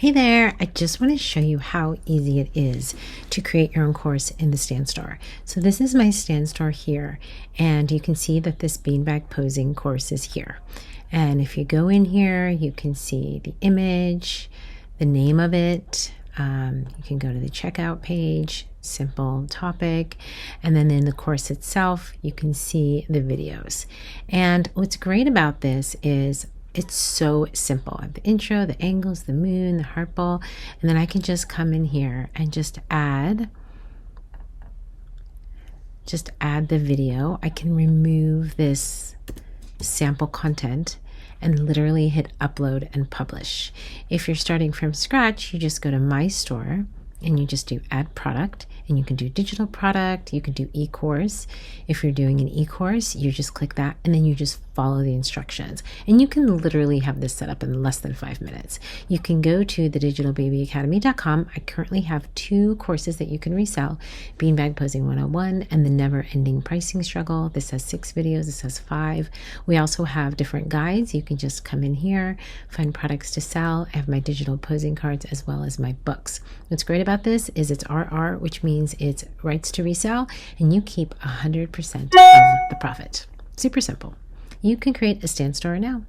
Hey there, I just want to show you how easy it is to create your own course in the Stand Store. So this is my Stand Store here, and you can see that this beanbag posing course is here. And if you go in here, you can see the image, the name of it. You can go to the checkout page, simple topic, and then in the course itself, you can see the videos. And what's great about this is it's so simple. I have the intro, the angles, the moon, the heart bowl, and then I can just come in here and just add the video. I can remove this sample content and literally hit upload and publish. If you're starting from scratch, you just go to My Store and you just do add product, and you can do digital product, you can do e-course. If you're doing an e-course, you just click that and then you just follow the instructions. And you can literally have this set up in less than 5 minutes. You can go to thedigitalbabyacademy.com. I currently have 2 courses that you can resell, Beanbag Posing 101 and the Never Ending Pricing Struggle. This has 6 videos, this has 5. We also have different guides. You can just come in here, find products to sell. I have my digital posing cards as well as my books. What's great about this is it's RR, which means it's rights to resell, and you keep 100% of the profit. Super simple. You can create a Stand Store now.